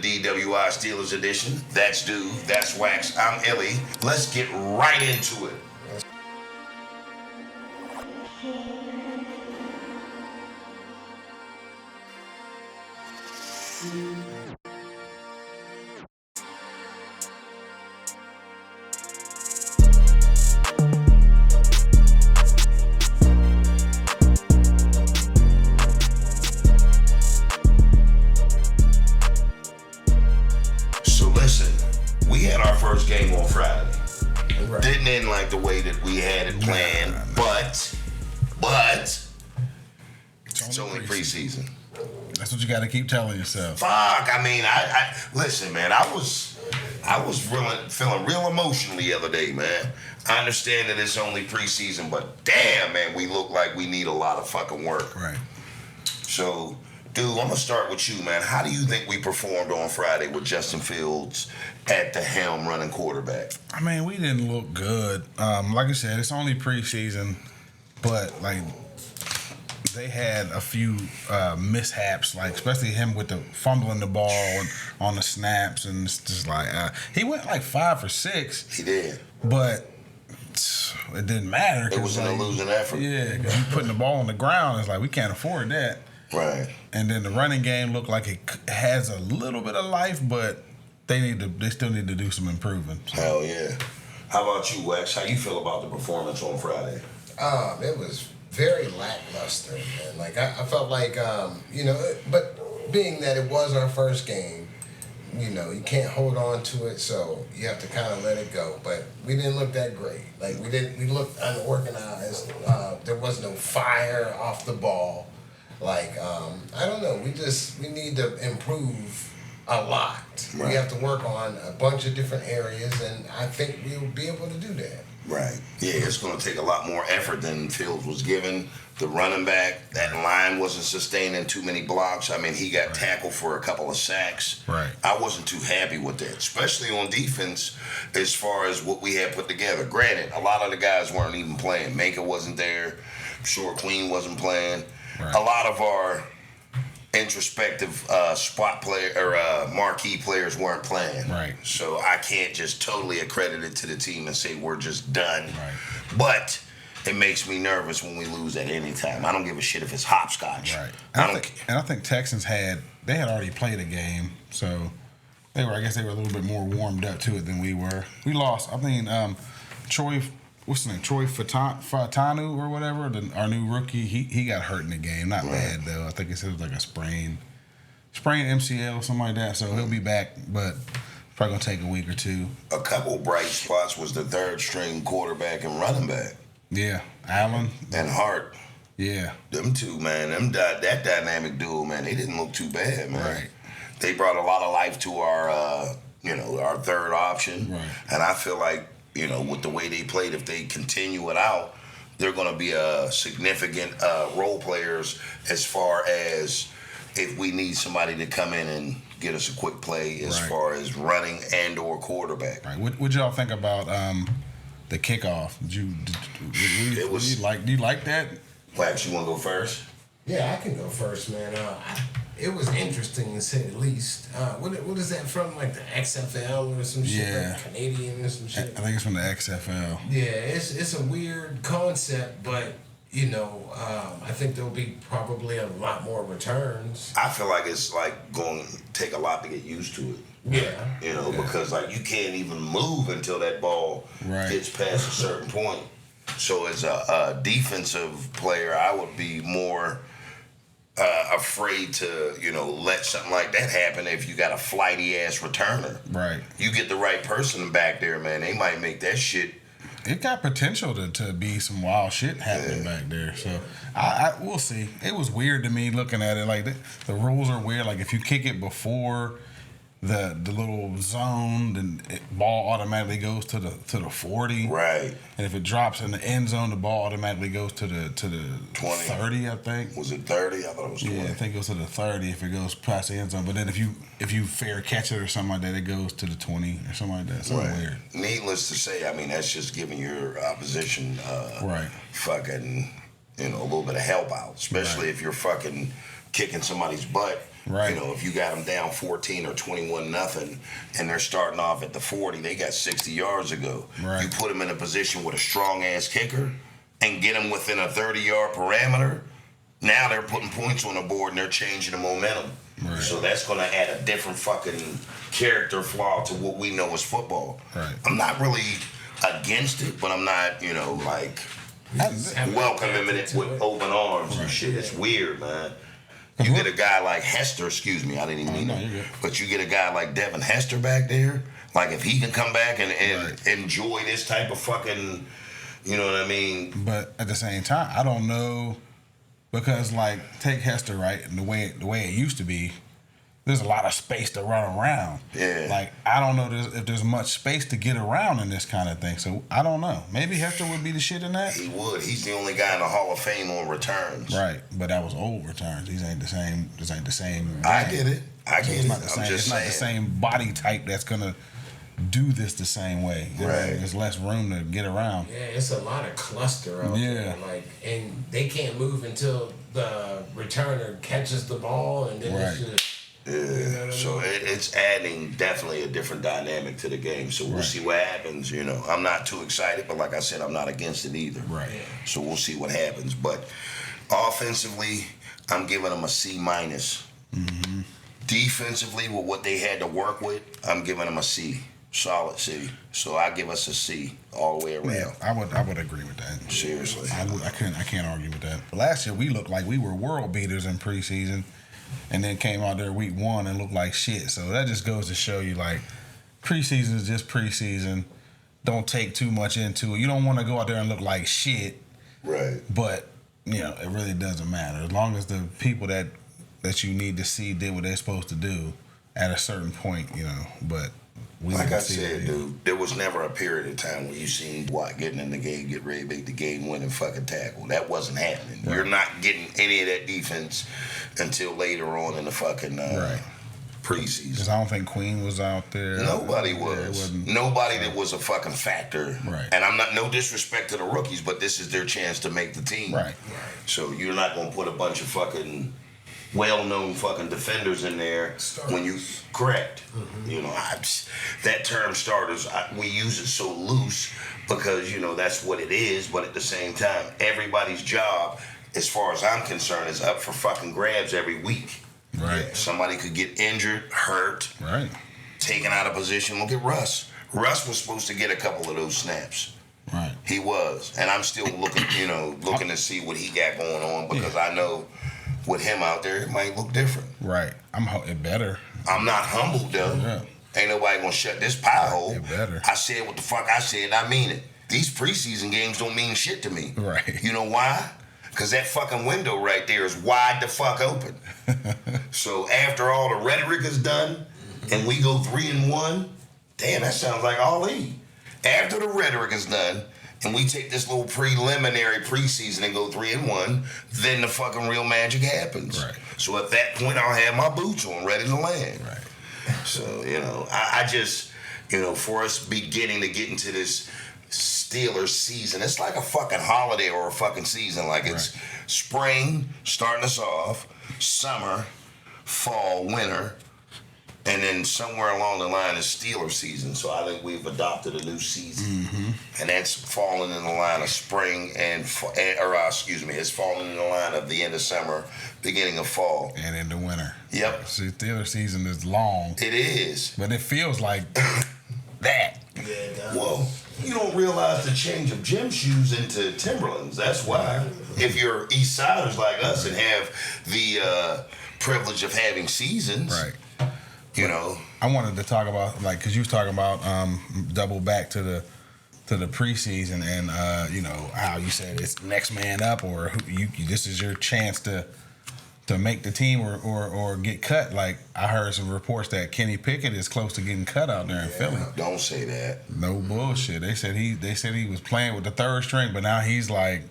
DWI Steelers edition. That's Dude, that's Wax, I'm Illy. Let's get right into it. First game on Friday. Right. Didn't end like the way that we had it planned, but it's only preseason. That's what you got to keep telling yourself. Fuck, I listen, man. I was feeling real emotional the other day, man. I understand that it's only preseason, but damn, man, we look like we need a lot of fucking work. Right. So, dude, I'm gonna start with you, man. How do you think we performed on Friday with Justin Fields at the helm running quarterback? I mean, we didn't look good. Like I said, it's only preseason, but like they had a few mishaps, like especially him with the fumbling the ball on the snaps, and it's just like he went like 5 for 6. He did, but it didn't matter. It was a losing effort. Yeah, because you putting the ball on the ground, it's like we can't afford that. Right. And then the running game looked like it has a little bit of life, but they still need to do some improving. So. Hell yeah. How about you, Wax? How you feel about the performance on Friday? It was very lackluster, man. Like I felt like but being that it was our first game, you can't hold on to it, so you have to kind of let it go. But we didn't look that great. Like we looked unorganized. There was no fire off the ball. Like, I don't know. We need to improve a lot. Right. We have to work on a bunch of different areas, and I think we'll be able to do that. Right. Yeah, it's going to take a lot more effort than Fields was given. The running back, that line wasn't sustaining too many blocks. I mean, he got tackled for a couple of sacks. Right. I wasn't too happy with that, especially on defense as far as what we had put together. Granted, a lot of the guys weren't even playing. Minka wasn't there. Short Queen wasn't playing. Right. A lot of our introspective spot player or marquee players weren't playing. Right. So I can't just totally accredit it to the team and say we're just done. Right. But it makes me nervous when we lose at any time. I don't give a shit if it's hopscotch. Right. I think Texans had already played a game, so I guess they were a little bit more warmed up to it than we were. We lost. I mean, Troy. What's his name? Troy Fatanu or whatever, our new rookie. He got hurt in the game. Not bad though. I think it was like a sprained MCL or something like that. So he'll be back, but probably gonna take a week or two. A couple bright spots was the third string quarterback and running back. Yeah, Allen and Hart. Yeah, them two, man. That dynamic duo, man. They didn't look too bad, man. Right. They brought a lot of life to our our third option. Right. And I feel like, with the way they played, if they continue it out, they're going to be a significant role players as far as if we need somebody to come in and get us a quick play as far as running and or quarterback. Right. What y'all think about the kickoff? Do you like that? Wax, you want to go first? Yeah, I can go first, man. It was interesting to say the least. What is that from? Like the XFL or some shit? Yeah. Like Canadian or some shit? I think it's from the XFL. Yeah, it's a weird concept, but I think there'll be probably a lot more returns. I feel like it's like going to take a lot to get used to it. Yeah. Because like you can't even move until that ball gets past a certain point. So as a defensive player, I would be more afraid to, let something like that happen if you got a flighty ass returner. Right. You get the right person back there, man. They might make that shit. It got potential to be some wild shit happening back there. So we'll see. It was weird to me looking at it. Like the rules are weird. Like if you kick it before the little zone, then ball automatically goes to the 40. Right. And if it drops in the end zone, the ball automatically goes to the 20. 30, I think. Was it 30? I thought it was 20. Yeah, I think it goes to the 30 if it goes past the end zone. But then if you fair catch it or something like that, it goes to the 20 or something like that. Something weird. Needless to say, that's just giving your opposition fucking, a little bit of help out, especially if you're fucking kicking somebody's butt Right. You know, if you got them down 14 or 21-0, and they're starting off at the 40, they got 60 yards to go. Right. You put them in a position with a strong ass kicker, and get them within a 30-yard parameter. Now they're putting points on the board and they're changing the momentum. Right. So that's going to add a different fucking character flaw to what we know as football. Right. I'm not really against it, but I'm not, you know, like welcoming it with open arms and shit. It's weird, man. You get a guy like Hester, excuse me, I didn't even mean that. But you get a guy like Devin Hester back there. Like, if he can come back and enjoy this type of fucking, you know what I mean? But at the same time, I don't know, because like, take Hester, right, and the way it used to be, there's a lot of space to run around. Yeah. Like, I don't know if there's much space to get around in this kind of thing. So I don't know. Maybe Hester would be the shit in that. He would. He's the only guy in the Hall of Fame on returns. Right, but that was old returns. These ain't the same. This ain't the same. I get it. It's not the same. It's not the same body type that's gonna do this the same way. You know, there's less room to get around. Yeah, it's a lot of cluster out there. Like, and they can't move until the returner catches the ball, and then it's just. Yeah, you know so it's adding definitely a different dynamic to the game. So we'll see what happens. You know, I'm not too excited, but like I said, I'm not against it either. Right. So we'll see what happens. But offensively, I'm giving them a C minus. Mm-hmm. Defensively, with what they had to work with, I'm giving them a C. Solid C. So I give us a C all the way around. Yeah, I would agree with that. Seriously, I can't argue with that. Last year we looked like we were world beaters in preseason, and then came out there week 1 and looked like shit. So that just goes to show you, like, preseason is just preseason. Don't take too much into it. You don't want to go out there and look like shit. Right. But, you know, it really doesn't matter. As long as the people that you need to see did what they're supposed to do at a certain point, you know. But we like I said, dude, there was never a period of time where you seen Watt getting in the game, get ready to make the game winning fucking tackle. That wasn't happening. Right. You're not getting any of that defense until later on in the fucking preseason. Because I don't think Queen was out there. Nobody was. Nobody that was a fucking factor. Right. And I'm not, no disrespect to the rookies, but this is their chance to make the team. Right. So you're not going to put a bunch of fucking well-known fucking defenders in there when you correct. Mm-hmm. You know, that term starters, we use it so loose because, you know, that's what it is. But at the same time, everybody's job, as far as I'm concerned, is up for fucking grabs every week. Right. Yeah, somebody could get injured, hurt, right, taken out of position. Look at Russ. Russ was supposed to get a couple of those snaps. Right. He was. And I'm still looking, you know, looking to see what he got going on because I know with him out there, it might look different. Right. It better. I'm not humbled, though. Yeah. Ain't nobody gonna shut this pie hole. It better. I said what the fuck I said, and I mean it. These preseason games don't mean shit to me. Right. You know why? Because that fucking window right there is wide the fuck open. So after all the rhetoric is done, and we go 3-1, damn, that sounds like Ali. After the rhetoric is done, and we take this little preliminary preseason and go 3-1, then the fucking real magic happens. Right. So at that point, I'll have my boots on, ready to land. Right. So, you know, I just, you know, for us beginning to get into this Steelers season, it's like a fucking holiday or a fucking season. Like it's spring, starting us off, summer, fall, winter, and then somewhere along the line is Steelers season. So I think we've adopted a new season. Mm-hmm. And that's falling in the line of spring it's falling in the line of the end of summer, beginning of fall. And into winter. Yep. See, Steelers season is long. It is. But it feels like that. Yeah, well, you don't realize the change of gym shoes into Timberlands. That's why. If you're East Siders like us and have the privilege of having seasons, right? You know, I wanted to talk about, like, because you was talking about double back to the preseason and you know how you said it's next man up or this is your chance to make the team or get cut. Like, I heard some reports that Kenny Pickett is close to getting cut out there in Philly. Don't say that. No bullshit. They said he was playing with the third string, but now he's like,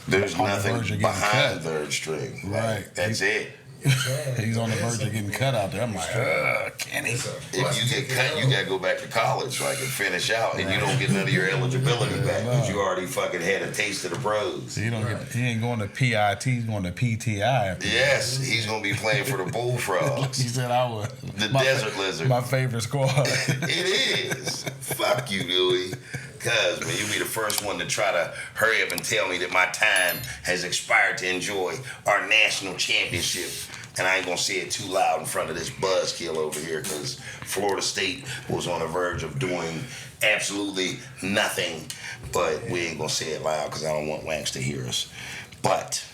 there's nothing behind third string. Right. That's it. He's on the verge of getting cut out there. I'm like, can he? If you get cut, you gotta go back to college, like, and finish out, and you don't get none of your eligibility back because you already fucking had a taste of the pros. He ain't going to PIT. He's going to PTI. Yes, he's gonna be playing for the Bullfrogs. He said I was The Desert Lizard. my favorite squad. It is. Fuck you, Dewey. Cause man, you'll be the first one to try to hurry up and tell me that my time has expired to enjoy our national championship. And I ain't gonna say it too loud in front of this buzzkill over here, because Florida State was on the verge of doing absolutely nothing. But we ain't gonna say it loud because I don't want Wax to hear us. But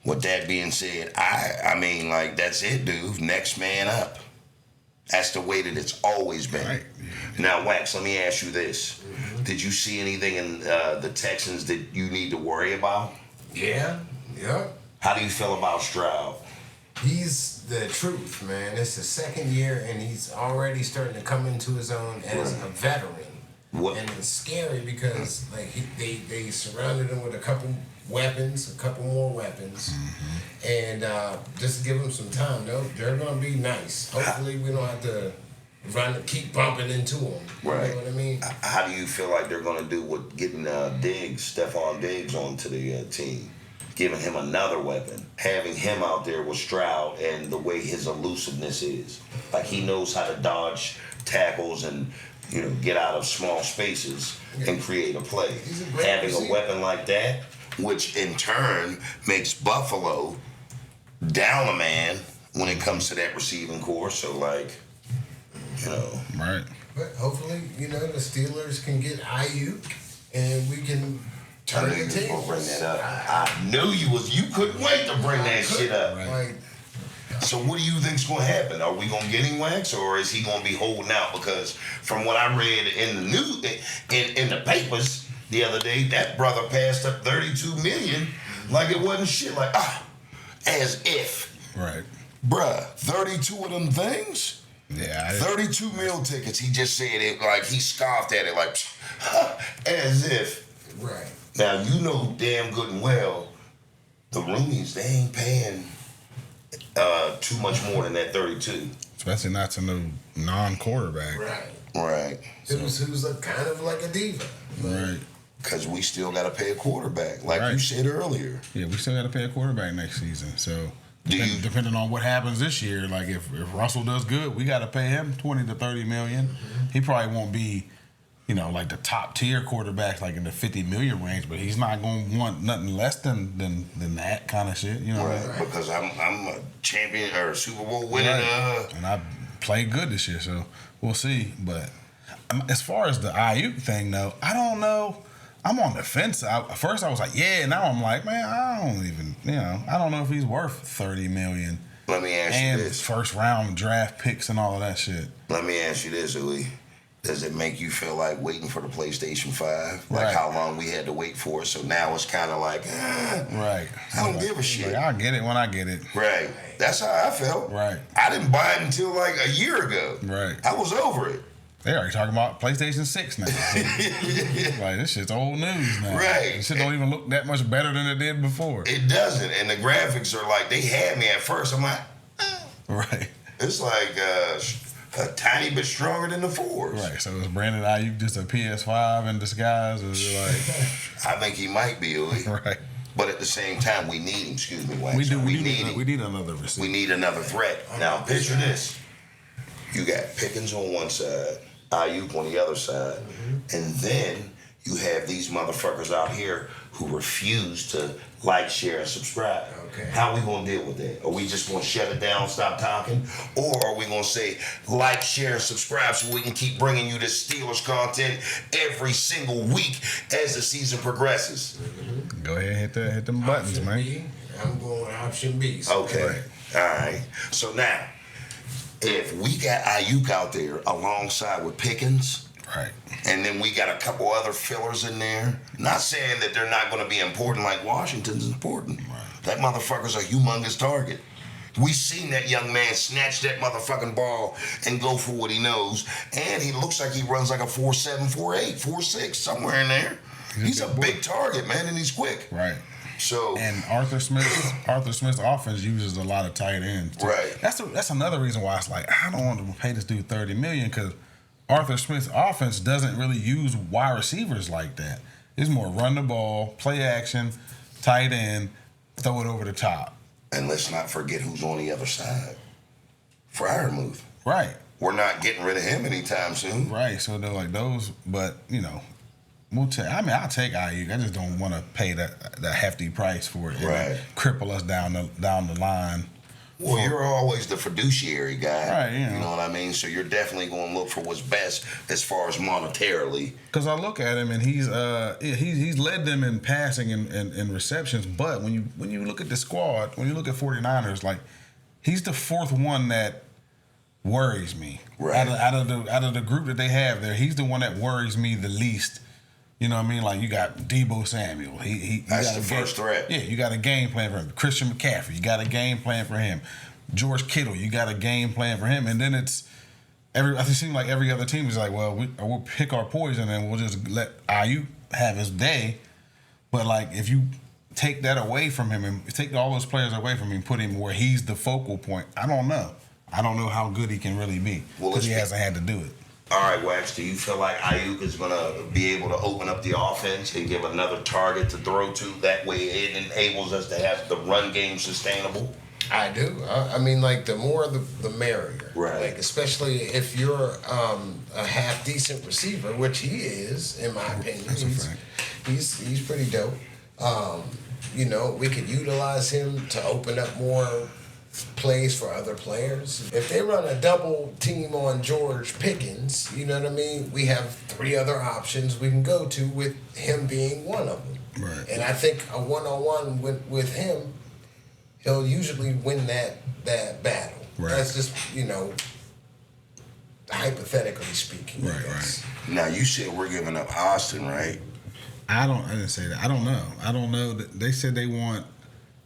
with that being said, I mean, like, that's it, dude. Next man up. That's the way that it's always been. Right. Now, Wax, let me ask you this. Did you see anything in the Texans that you need to worry about? Yeah. How do you feel about Stroud? He's the truth, man. It's the second year, and he's already starting to come into his own as a veteran. What? And it's scary because like they surrounded him with a couple more weapons, and just to give him some time. They're gonna be nice. Hopefully, we don't have to keep bumping into them. Right. You know what I mean? How do you feel like they're going to do with getting Stephon Diggs onto the team? Giving him another weapon, having him out there with Stroud, and the way his elusiveness is. Like, he knows how to dodge tackles and, you know, get out of small spaces and create a play. Having a weapon like that, which in turn makes Buffalo down a man when it comes to that receiving core. So, like, you know. Right. But hopefully, the Steelers can get Ayuk, and we can I turn knew the you was gonna tables. bring that up. I knew you couldn't wait to bring that shit up. Like, So what do you think's gonna happen? Are we gonna get him, Wax, or is he gonna be holding out? Because from what I read in the news, in the papers the other day, that brother passed up $32 million like it wasn't shit. Like, as if. Right. Bruh, 32 of them things? Yeah. 32 meal tickets. He just said it like he scoffed at it like, as if. right. Now, you know damn good and well, the Rooneys, they ain't paying too much more than that 32. Especially not to no non-quarterback. Right. Right. Who's kind of like a diva. Right. Because we still got to pay a quarterback, like Right. you said earlier. Yeah, we still got to pay a quarterback next season. So Do you- depending on what happens this year, like if Russell does good, we got to pay him $20 to $30 million. He probably won't be, like the top tier quarterbacks, like in the $50 million range, but he's not going to want nothing less than that kind of shit. You know what I mean? Because I'm a champion or Super Bowl winning. And I played good this year, so we'll see. But as far as the Ayuk thing, though, I don't know. I'm on the fence. At first, I was like, yeah. Now I'm like, man, I don't even, I don't know if he's worth $30 million. Let me ask you this. First round draft picks and all of that shit. Let me ask you this, Uwe. Does it make you feel like waiting for the PlayStation 5? Like Right. how long we had to wait for it? So now it's kind of like, Right. I don't give a shit. Like, I'll get it when I get it. Right. That's how I felt. Right. I didn't buy it until like a year ago. Right. I was over it. They already talking about PlayStation 6 now. Like, this shit's old news now. Right. This shit don't even look that much better than it did before. It doesn't. And the graphics are like, they had me at first. I'm like, Right. it's like a tiny bit stronger than the 4s. Right. So is Brandon Ayuk just a PS5 in disguise? Or is it like... I think he might be, Uwe. Right. But at the same time, we need him. Excuse me, Wax. We need need him. another receiver. We need another threat. Now, picture this. You got Pickens on one side, Ayuk on the other side, and then you have these motherfuckers out here who refuse to like, share, and subscribe. Okay. How we gonna deal with that? Are we just gonna shut it down, stop talking? Or are we gonna say, like, share, and subscribe so we can keep bringing you this Steelers content every single week as the season progresses? Go ahead, hit them buttons, Option man. B. I'm going with option B. Okay. All right. So now, if we got Ayuk out there alongside with Pickens, Right. and then we got a couple other fillers in there, not saying that they're not going to be important like Washington's important. Right. That motherfucker's a humongous target. We seen that young man snatch that motherfucking ball and go for what he knows, and he looks like he runs like a 4.7, 4.8, 4.6, somewhere in there. He's a big target, man, and he's quick. Right. So and Arthur Smith's offense uses a lot of tight ends. Too. Right. That's another reason why it's like I don't want to pay this dude $30 million because Arthur Smith's offense doesn't really use wide receivers like that. It's more run the ball, play action, tight end, throw it over the top. And let's not forget who's on the other side. Freiermuth. Right. We're not getting rid of him anytime soon. Right. So they're like those, but we'll take. I mean, I'll take Ayuk. I just don't want to pay that hefty price for it. And Right. cripple us down the line. Well, you're always the fiduciary guy. Right, You know what I mean? So you're definitely going to look for what's best as far as monetarily. Because I look at him and he's led them in passing and receptions. But when you look at the squad, when you look at 49ers, like he's the fourth one that worries me. Right. Out of the group that they have there, he's the one that worries me the least. You know what I mean? Like you got Deebo Samuel. That's the first threat. Yeah, you got a game plan for him. Christian McCaffrey, you got a game plan for him. George Kittle, you got a game plan for him. And then it seems like every other team is like, well, we'll pick our poison and we'll just let Ayuk have his day. But like if you take that away from him and take all those players away from him and put him where he's the focal point, I don't know. I don't know how good he can really be because he hasn't had to do it. All right, Wax, do you feel like Ayuk is going to be able to open up the offense and give another target to throw to? That way it enables us to have the run game sustainable? I do. I mean, like, the more the merrier. Right. Like, especially if you're a half-decent receiver, which he is, in my opinion. That's a fact. He's pretty dope. We could utilize him to open up more plays for other players. If they run a double team on George Pickens, you know what I mean? We have 3 other options we can go to with him being one of them. Right. And I think a one-on-one with him, he'll usually win that battle. Right. That's just, hypothetically speaking. I Right, guess. Now, you said we're giving up Austin, right? I didn't say that. I don't know. They said they want.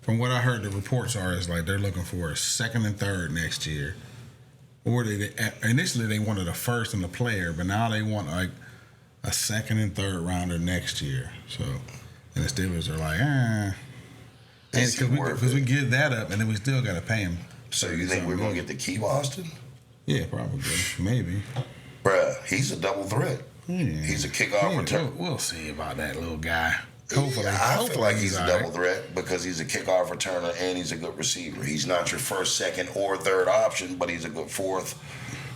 From what I heard, the reports are is like they're looking for a second and third next year. Or initially they wanted a first and a player, but now they want like a second and third rounder next year. So, and the Steelers are like, because we give that up and then we still got to pay him. So you think we're going to get to keep Austin? Yeah, probably, maybe. Bruh, he's a double threat. Yeah. He's a kickoff return. We'll see about that little guy. Hopefully, I feel like he's a double right. threat because he's a kickoff returner and he's a good receiver. He's not your first, second, or third option, but he's a good fourth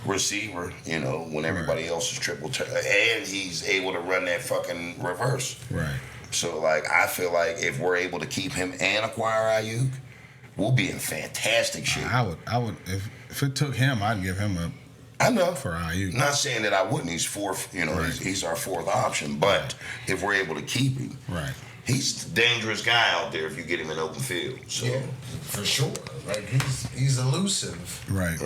receiver, when everybody else is triple and he's able to run that fucking reverse. Right. So, I feel like if we're able to keep him and acquire Ayuk, we'll be in fantastic shape. I would if it took him, I'd give him a. I know. For Ayuk. Not saying that I wouldn't. He's fourth. Right. He's our fourth option. But if we're able to keep him, right, he's a dangerous guy out there if you get him in open field. So. Yeah, for sure. Like he's elusive. Right.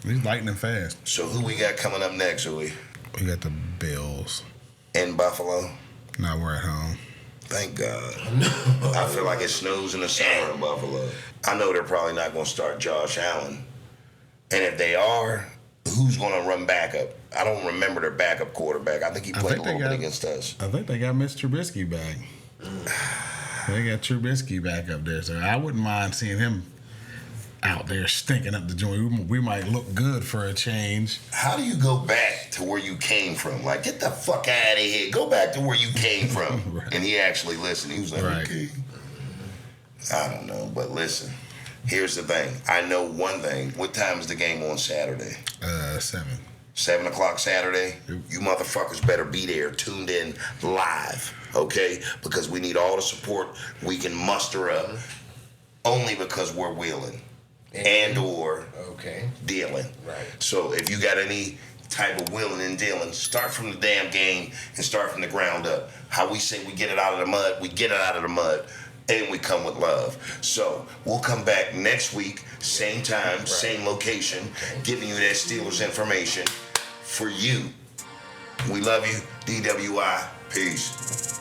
He's lightning fast. So who we got coming up next, Louis? We got the Bills. In Buffalo. Now we're at home. Thank God. I feel like it snows in the summer in Buffalo. I know they're probably not going to start Josh Allen, and if they are, who's going to run backup? I don't remember their backup quarterback. I think he played a little bit against us. I think they got Miss Trubisky back. They got Trubisky back up there, so I wouldn't mind seeing him out there stinking up the joint. We might look good for a change. How do you go back to where you came from? Like, get the fuck out of here. Go back to where you came from. Right. And he actually listened. He was like, Right. Okay. I don't know, but listen. Here's the thing. I know one thing. What time is the game on Saturday? 7. 7 o'clock Saturday? Yep. You motherfuckers better be there, tuned in live, okay? Because we need all the support we can muster up, only because we're willing and or dealing. Right. So if you got any type of willing and dealing, start from the damn game and start from the ground up. How we say we get it out of the mud, we get it out of the mud. And we come with love. So we'll come back next week, same time, same location, giving you that Steelers information for you. We love you. DWI. Peace.